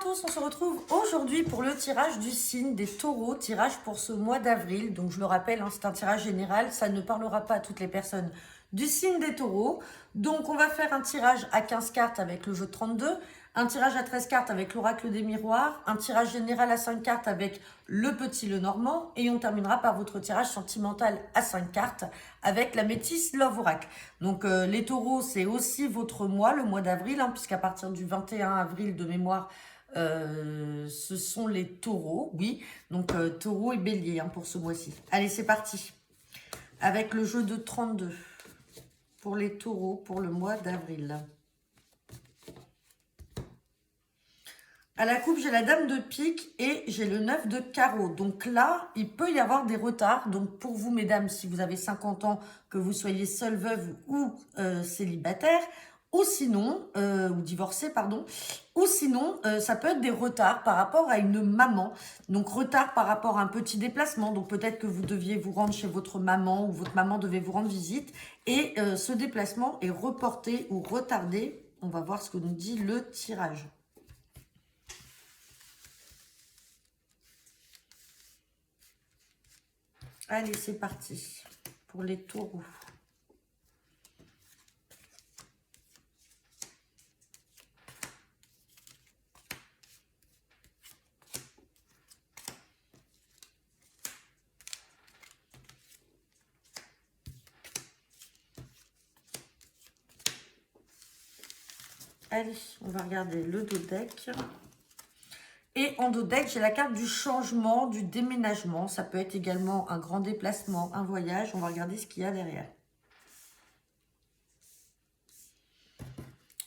tous, on se retrouve aujourd'hui pour le tirage du signe des taureaux, tirage pour ce mois d'avril. Donc je le rappelle, hein, c'est un tirage général, ça ne parlera pas à toutes les personnes du signe des taureaux. Donc on va faire un tirage à 15 cartes avec le jeu de 32, un tirage à 13 cartes avec l'oracle des miroirs, un tirage général à 5 cartes avec le petit le normand, et on terminera par votre tirage sentimental à 5 cartes avec la métisse Love Oracle. Donc les taureaux, c'est aussi votre mois, le mois d'avril, hein, puisqu'à partir du 21 avril de mémoire, ce sont les taureaux, oui. Donc taureau et bélier hein, pour ce mois-ci. Allez, c'est parti. Avec le jeu de 32 pour les taureaux pour le mois d'avril. À la coupe, j'ai la dame de pique et j'ai le 9 de carreau. Donc là, il peut y avoir des retards. Donc pour vous, mesdames, si vous avez 50 ans, que vous soyez seule veuve ou célibataire, ou sinon, ou divorcée, pardon, ou sinon, ça peut être des retards par rapport à une maman. Donc retard par rapport à un petit déplacement. Donc peut-être que vous deviez vous rendre chez votre maman ou votre maman devait vous rendre visite. Et ce déplacement est reporté ou retardé. On va voir ce que nous dit le tirage. Allez, c'est parti pour les taureaux. Allez, on va regarder le dos deck. Et en dos deck, j'ai la carte du changement, du déménagement. Ça peut être également un grand déplacement, un voyage. On va regarder ce qu'il y a derrière.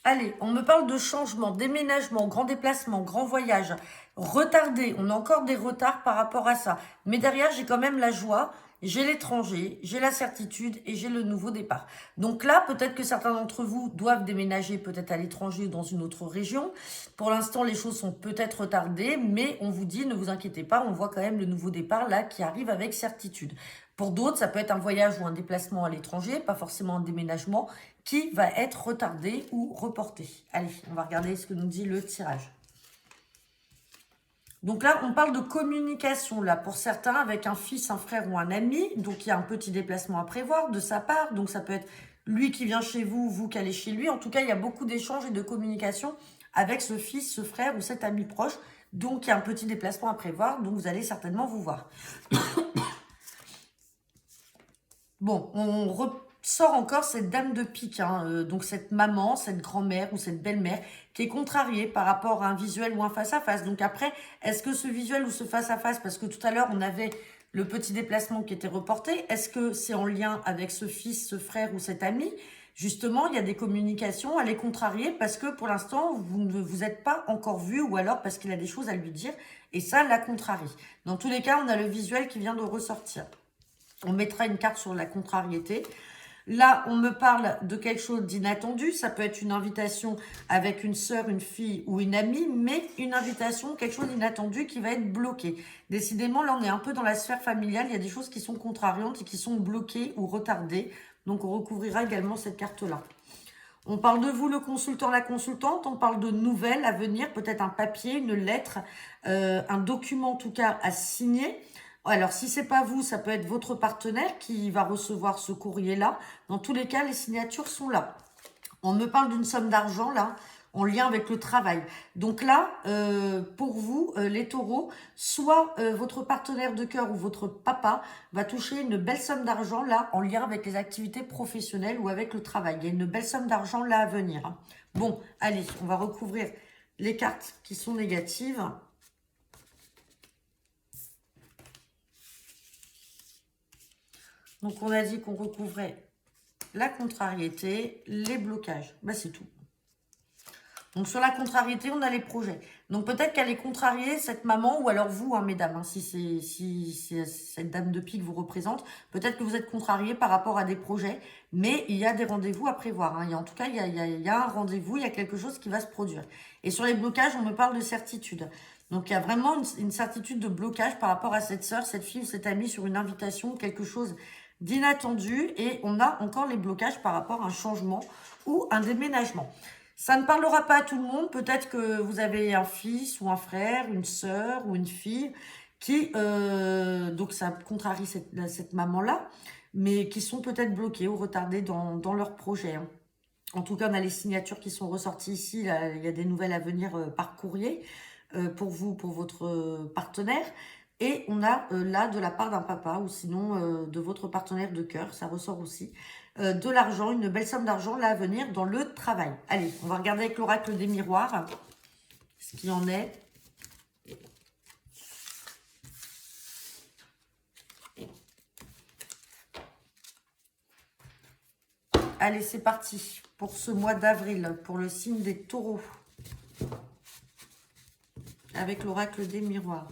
Allez, on me parle de changement, déménagement, grand déplacement, grand voyage, retardé. On a encore des retards par rapport à ça. Mais derrière, j'ai quand même la joie. J'ai l'étranger, j'ai la certitude et j'ai le nouveau départ. Donc là, peut-être que certains d'entre vous doivent déménager peut-être à l'étranger ou dans une autre région. Pour l'instant, les choses sont peut-être retardées, mais on vous dit, ne vous inquiétez pas, on voit quand même le nouveau départ là qui arrive avec certitude. Pour d'autres, ça peut être un voyage ou un déplacement à l'étranger, pas forcément un déménagement, qui va être retardé ou reporté. Allez, on va regarder ce que nous dit le tirage. Donc là, on parle de communication, là, pour certains, avec un fils, un frère ou un ami. Donc, il y a un petit déplacement à prévoir de sa part. Donc, ça peut être lui qui vient chez vous, vous qui allez chez lui. En tout cas, il y a beaucoup d'échanges et de communication avec ce fils, ce frère ou cet ami proche. Donc, il y a un petit déplacement à prévoir. Donc, vous allez certainement vous voir. Bon, on ressort encore cette dame de pique, hein, donc cette maman, cette grand-mère ou cette belle-mère qui est contrariée par rapport à un visuel ou un face-à-face. Donc après, est-ce que ce visuel ou ce face-à-face, parce que tout à l'heure, on avait le petit déplacement qui était reporté, est-ce que c'est en lien avec ce fils, ce frère ou cet ami? Justement, il y a des communications, elle est contrariée parce que pour l'instant, vous ne vous êtes pas encore vu ou alors parce qu'il a des choses à lui dire et ça la contrarie. Dans tous les cas, on a le visuel qui vient de ressortir. On mettra une carte sur la contrariété. Là, on me parle de quelque chose d'inattendu. Ça peut être une invitation avec une sœur, une fille ou une amie, mais une invitation, quelque chose d'inattendu qui va être bloqué. Décidément, là, on est un peu dans la sphère familiale. Il y a des choses qui sont contrariantes et qui sont bloquées ou retardées. Donc, on recouvrira également cette carte-là. On parle de vous, le consultant, la consultante. On parle de nouvelles à venir, peut-être un papier, une lettre, un document en tout cas à signer. Alors, si c'est pas vous, ça peut être votre partenaire qui va recevoir ce courrier-là. Dans tous les cas, les signatures sont là. On me parle d'une somme d'argent, là, en lien avec le travail. Donc là, pour vous, les taureaux, soit votre partenaire de cœur ou votre papa va toucher une belle somme d'argent, là, en lien avec les activités professionnelles ou avec le travail. Il y a une belle somme d'argent, là, à venir. Bon, allez, on va recouvrir les cartes qui sont négatives. Donc, on a dit qu'on recouvrait la contrariété, les blocages. Bah, c'est tout. Donc, sur la contrariété, on a les projets. Donc, peut-être qu'elle est contrariée, cette maman, ou alors vous, hein, mesdames, hein, si cette dame de pique vous représente, peut-être que vous êtes contrarié par rapport à des projets, mais il y a des rendez-vous à prévoir. Hein. En tout cas, il y a un rendez-vous, il y a quelque chose qui va se produire. Et sur les blocages, on me parle de certitude. Donc, il y a vraiment une certitude de blocage par rapport à cette sœur, cette fille ou cette amie sur une invitation, quelque chose d'inattendu. Et on a encore les blocages par rapport à un changement ou un déménagement. Ça ne parlera pas à tout le monde. Peut-être que vous avez un fils ou un frère, une sœur ou une fille qui, donc ça contrarie cette maman-là, mais qui sont peut-être bloqués ou retardés dans leur projet, hein. En tout cas, on a les signatures qui sont ressorties ici. Là, il y a des nouvelles à venir par courrier pour vous, pour votre partenaire. Et on a là, de la part d'un papa ou sinon de votre partenaire de cœur, ça ressort aussi, de l'argent, une belle somme d'argent là à venir dans le travail. Allez, on va regarder avec l'oracle des miroirs ce qu'il en est. Allez, c'est parti pour ce mois d'avril, pour le signe des taureaux, avec l'oracle des miroirs.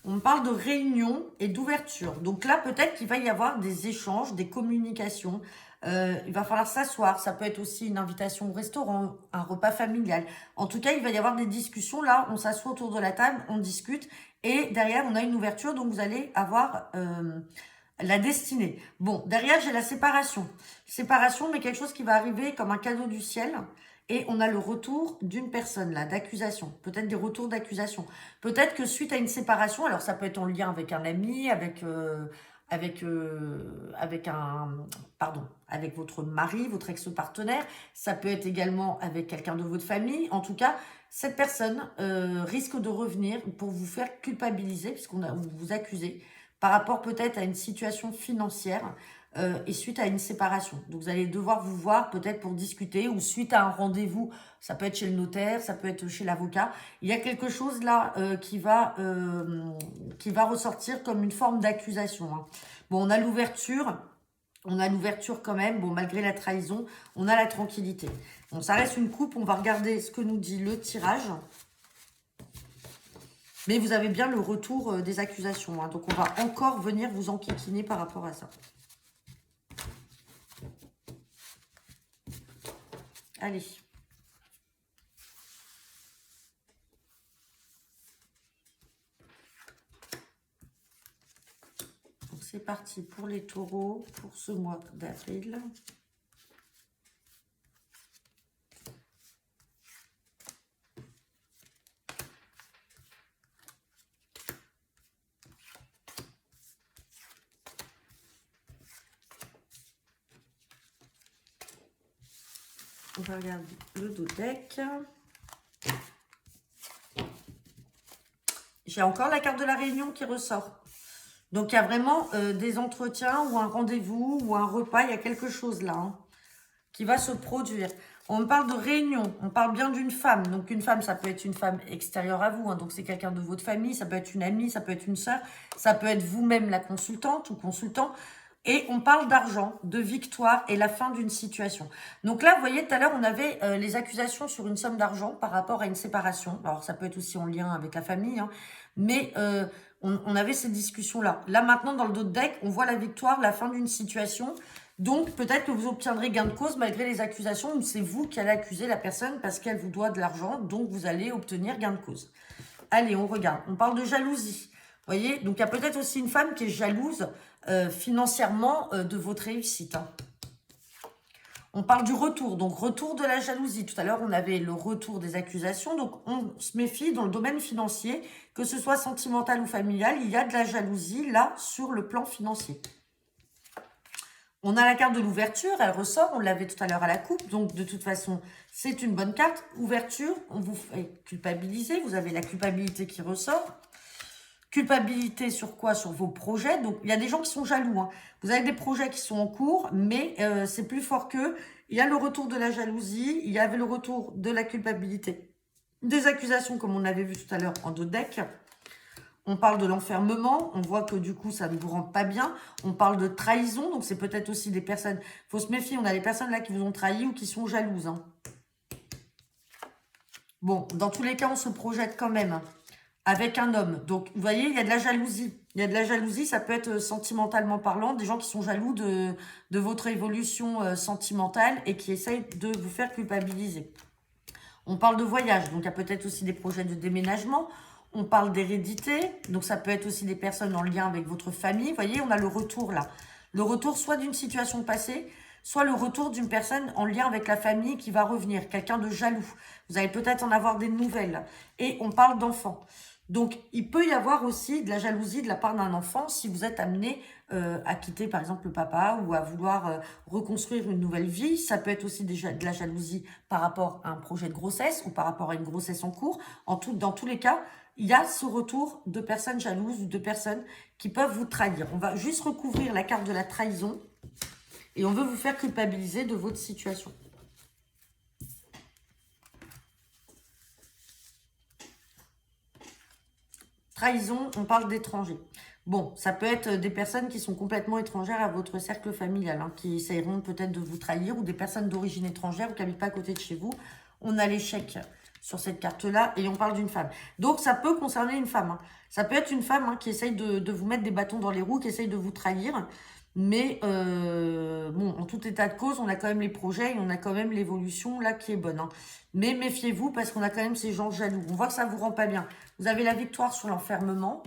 On me parle de réunion et d'ouverture. Donc là, peut-être qu'il va y avoir des échanges, des communications. Il va falloir s'asseoir. Ça peut être aussi une invitation au restaurant, un repas familial. En tout cas, il va y avoir des discussions. Là, on s'assoit autour de la table, on discute. Et derrière, on a une ouverture. Donc, vous allez avoir la destinée. Bon, derrière, j'ai la séparation. Séparation, mais quelque chose qui va arriver comme un cadeau du ciel. Et on a le retour d'une personne, là, d'accusation. Peut-être des retours d'accusation. Peut-être que suite à une séparation, alors ça peut être en lien avec un ami, avec votre mari, votre ex-partenaire. Ça peut être également avec quelqu'un de votre famille. En tout cas, cette personne risque de revenir pour vous faire culpabiliser, vous accuser, par rapport peut-être à une situation financière et suite à une séparation. Donc, vous allez devoir vous voir peut-être pour discuter ou suite à un rendez-vous. Ça peut être chez le notaire, ça peut être chez l'avocat. Il y a quelque chose là qui va ressortir comme une forme d'accusation, hein. Bon, on a l'ouverture. On a l'ouverture quand même. Bon, malgré la trahison, on a la tranquillité. Bon, ça reste une coupe. On va regarder ce que nous dit le tirage. Mais vous avez bien le retour des accusations, hein. Donc, on va encore venir vous enquiquiner par rapport à ça. Allez. Donc, c'est parti pour les taureaux pour ce mois d'avril. On va regarder le dos deck. J'ai encore la carte de la réunion qui ressort. Donc, il y a vraiment des entretiens ou un rendez-vous ou un repas. Il y a quelque chose là, hein, qui va se produire. On me parle de réunion. On parle bien d'une femme. Donc, une femme, ça peut être une femme extérieure à vous, hein. Donc, c'est quelqu'un de votre famille. Ça peut être une amie, ça peut être une sœur. Ça peut être vous-même la consultante ou consultant. Et on parle d'argent, de victoire et la fin d'une situation. Donc là, vous voyez, tout à l'heure, on avait les accusations sur une somme d'argent par rapport à une séparation. Alors, ça peut être aussi en lien avec la famille, hein, mais on avait ces discussions-là. Là, maintenant, dans le dos de deck, on voit la victoire, la fin d'une situation. Donc, peut-être que vous obtiendrez gain de cause malgré les accusations, ou c'est vous qui allez accuser la personne parce qu'elle vous doit de l'argent, donc vous allez obtenir gain de cause. Allez, on regarde. On parle de jalousie. Vous voyez, donc il y a peut-être aussi une femme qui est jalouse financièrement de votre réussite, hein. On parle du retour, donc retour de la jalousie. Tout à l'heure, on avait le retour des accusations. Donc, on se méfie dans le domaine financier, que ce soit sentimental ou familial, il y a de la jalousie là sur le plan financier. On a la carte de l'ouverture, elle ressort, on l'avait tout à l'heure à la coupe. Donc, de toute façon, c'est une bonne carte. Ouverture, on vous fait culpabiliser. Vous avez la culpabilité qui ressort. Culpabilité sur quoi? Sur vos projets. Donc, il y a des gens qui sont jaloux, hein. Vous avez des projets qui sont en cours, mais c'est plus fort qu'eux. Il y a le retour de la jalousie, il y avait le retour de la culpabilité. Des accusations, comme on avait vu tout à l'heure en dos de deck. On parle de l'enfermement, on voit que du coup, ça ne vous rend pas bien. On parle de trahison, donc c'est peut-être aussi des personnes... Il faut se méfier, on a des personnes là qui vous ont trahi ou qui sont jalouses, hein. Bon, dans tous les cas, on se projette quand même, hein, avec un homme. Donc, vous voyez, il y a de la jalousie. Il y a de la jalousie, ça peut être sentimentalement parlant, des gens qui sont jaloux de votre évolution sentimentale et qui essayent de vous faire culpabiliser. On parle de voyage, donc il y a peut-être aussi des projets de déménagement. On parle d'hérédité, donc ça peut être aussi des personnes en lien avec votre famille. Vous voyez, on a le retour là. Le retour soit d'une situation passée, soit le retour d'une personne en lien avec la famille qui va revenir, quelqu'un de jaloux. Vous allez peut-être en avoir des nouvelles. Et on parle d'enfants. Donc, il peut y avoir aussi de la jalousie de la part d'un enfant si vous êtes amené à quitter, par exemple, le papa ou à vouloir reconstruire une nouvelle vie. Ça peut être aussi de la jalousie par rapport à un projet de grossesse ou par rapport à une grossesse en cours. Dans tous les cas, il y a ce retour de personnes jalouses ou de personnes qui peuvent vous trahir. On va juste recouvrir la carte de la trahison et on veut vous faire culpabiliser de votre situation. Trahison, on parle d'étrangers. Bon, ça peut être des personnes qui sont complètement étrangères à votre cercle familial, hein, qui essayeront peut-être de vous trahir, ou des personnes d'origine étrangère ou qui n'habitent pas à côté de chez vous. On a l'échec sur cette carte-là et on parle d'une femme. Donc, ça peut concerner une femme. Hein. Ça peut être une femme qui essaye de vous mettre des bâtons dans les roues, qui essaye de vous trahir. Mais bon, en tout état de cause, on a quand même les projets et on a quand même l'évolution là qui est bonne. Hein. Mais méfiez-vous parce qu'on a quand même ces gens jaloux. On voit que ça vous rend pas bien. Vous avez la victoire sur l'enfermement.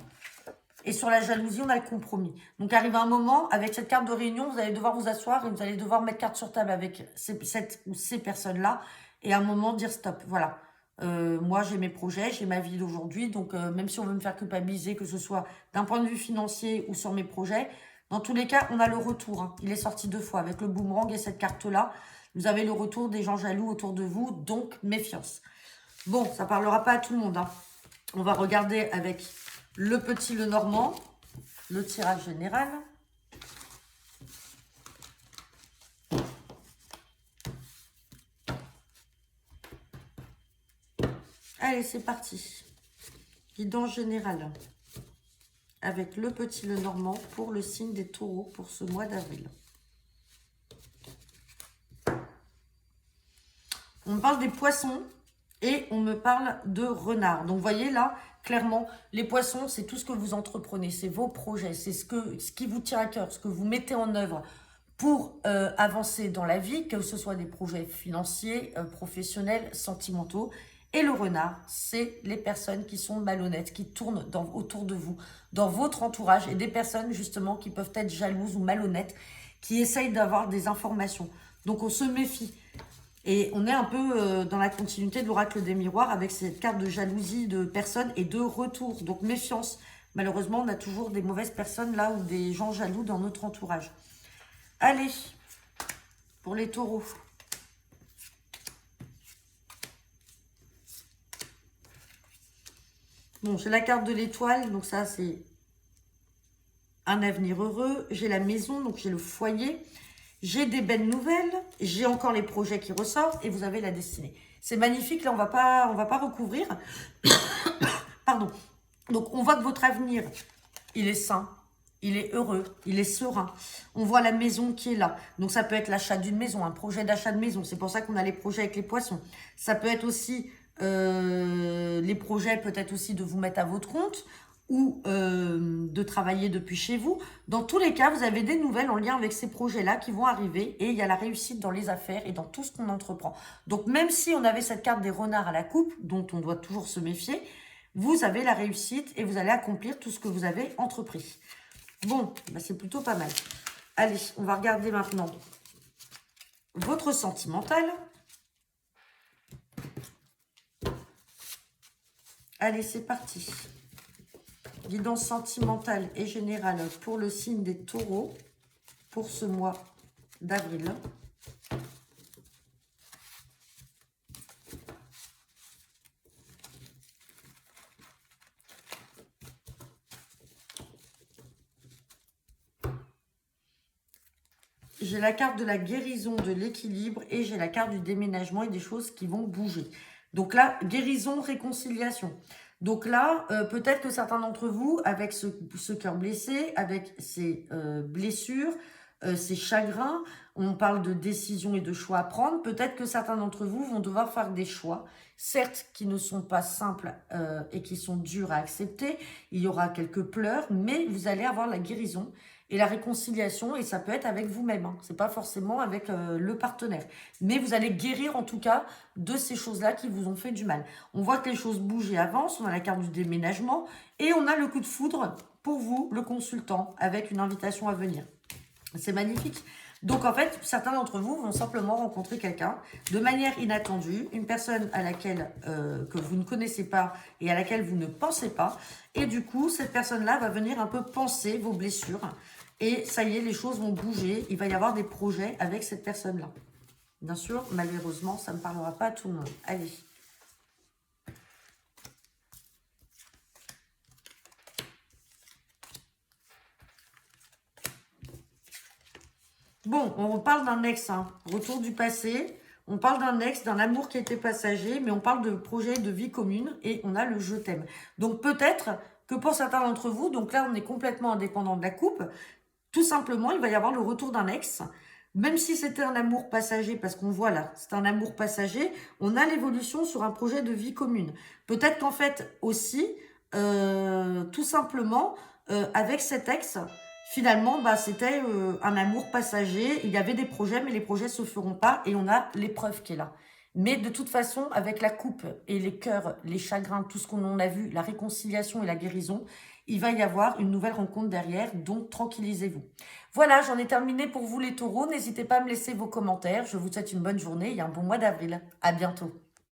Et sur la jalousie, on a le compromis. Donc, arrive un moment, avec cette carte de réunion, vous allez devoir vous asseoir et vous allez devoir mettre carte sur table avec ces personnes-là. Et à un moment, dire stop. Voilà. Moi, j'ai mes projets, j'ai ma vie d'aujourd'hui. Donc, même si on veut me faire culpabiliser, que ce soit d'un point de vue financier ou sur mes projets, dans tous les cas, on a le retour. Hein. Il est sorti 2 fois avec le boomerang et cette carte-là. Vous avez le retour des gens jaloux autour de vous. Donc, méfiance. Bon, ça parlera pas à tout le monde. Hein. On va regarder avec le petit Lenormand, le tirage général. Allez, c'est parti. Guidance générale avec le petit Lenormand pour le signe des taureaux pour ce mois d'avril. On me parle des poissons et on me parle de renards. Donc, vous voyez là, clairement, les poissons, c'est tout ce que vous entreprenez, c'est vos projets, c'est ce qui vous tient à cœur, ce que vous mettez en œuvre pour avancer dans la vie, que ce soit des projets financiers, professionnels, sentimentaux. Et le renard, c'est les personnes qui sont malhonnêtes, qui tournent autour de vous, dans votre entourage, et des personnes justement qui peuvent être jalouses ou malhonnêtes, qui essayent d'avoir des informations. Donc on se méfie. Et on est un peu dans la continuité de l'oracle des miroirs avec cette carte de jalousie de personnes et de retour. Donc méfiance. Malheureusement, on a toujours des mauvaises personnes là ou des gens jaloux dans notre entourage. Allez, pour les taureaux. Bon, j'ai la carte de l'étoile, donc ça c'est un avenir heureux. J'ai la maison, donc j'ai le foyer. J'ai des belles nouvelles, j'ai encore les projets qui ressortent et vous avez la destinée. C'est magnifique, là on va pas recouvrir. Pardon. Donc on voit que votre avenir, il est sain, il est heureux, il est serein. On voit la maison qui est là. Donc ça peut être l'achat d'une maison, un projet d'achat de maison. C'est pour ça qu'on a les projets avec les poissons. Ça peut être aussi les projets, peut-être aussi de vous mettre à votre compte ou de travailler depuis chez vous. Dans tous les cas, vous avez des nouvelles en lien avec ces projets-là qui vont arriver et il y a la réussite dans les affaires et dans tout ce qu'on entreprend. Donc, même si on avait cette carte des renards à la coupe, dont on doit toujours se méfier, vous avez la réussite et vous allez accomplir tout ce que vous avez entrepris. Bon, bah c'est plutôt pas mal. Allez, on va regarder maintenant votre sentimental. Allez, c'est parti. Guidance sentimentale et générale pour le signe des taureaux pour ce mois d'avril. J'ai la carte de la guérison, de l'équilibre et j'ai la carte du déménagement et des choses qui vont bouger. Donc là, guérison, réconciliation. Donc là, peut-être que certains d'entre vous, avec ce cœur blessé, avec ces blessures, ces chagrins, on parle de décisions et de choix à prendre, peut-être que certains d'entre vous vont devoir faire des choix, certes qui ne sont pas simples et qui sont durs à accepter, il y aura quelques pleurs, mais vous allez avoir la guérison et la réconciliation, et ça peut être avec vous-même, hein. C'est pas forcément avec le partenaire. Mais vous allez guérir en tout cas de ces choses-là qui vous ont fait du mal. On voit que les choses bougent et avancent, on a la carte du déménagement, et on a le coup de foudre pour vous, le consultant, avec une invitation à venir. C'est magnifique. Donc, en fait, certains d'entre vous vont simplement rencontrer quelqu'un de manière inattendue, une personne à laquelle que vous ne connaissez pas et à laquelle vous ne pensez pas. Et du coup, cette personne-là va venir un peu penser vos blessures. Et ça y est, les choses vont bouger. Il va y avoir des projets avec cette personne-là. Bien sûr, malheureusement, ça ne parlera pas à tout le monde. Allez. Bon, on parle d'un ex, hein. Retour du passé. On parle d'un ex, d'un amour qui était passager, mais on parle de projet de vie commune et on a le je t'aime. Donc peut-être que pour certains d'entre vous, donc là on est complètement indépendant de la coupe, tout simplement il va y avoir le retour d'un ex. Même si c'était un amour passager, parce qu'on voit là, c'est un amour passager, on a l'évolution sur un projet de vie commune. Peut-être qu'en fait aussi, tout simplement, avec cet ex, finalement, bah, c'était un amour passager. Il y avait des projets, mais les projets se feront pas et on a l'épreuve qui est là. Mais de toute façon, avec la coupe et les cœurs, les chagrins, tout ce qu'on en a vu, la réconciliation et la guérison, il va y avoir une nouvelle rencontre derrière, donc tranquillisez-vous. Voilà, j'en ai terminé pour vous les taureaux. N'hésitez pas à me laisser vos commentaires. Je vous souhaite une bonne journée et un bon mois d'avril. À bientôt.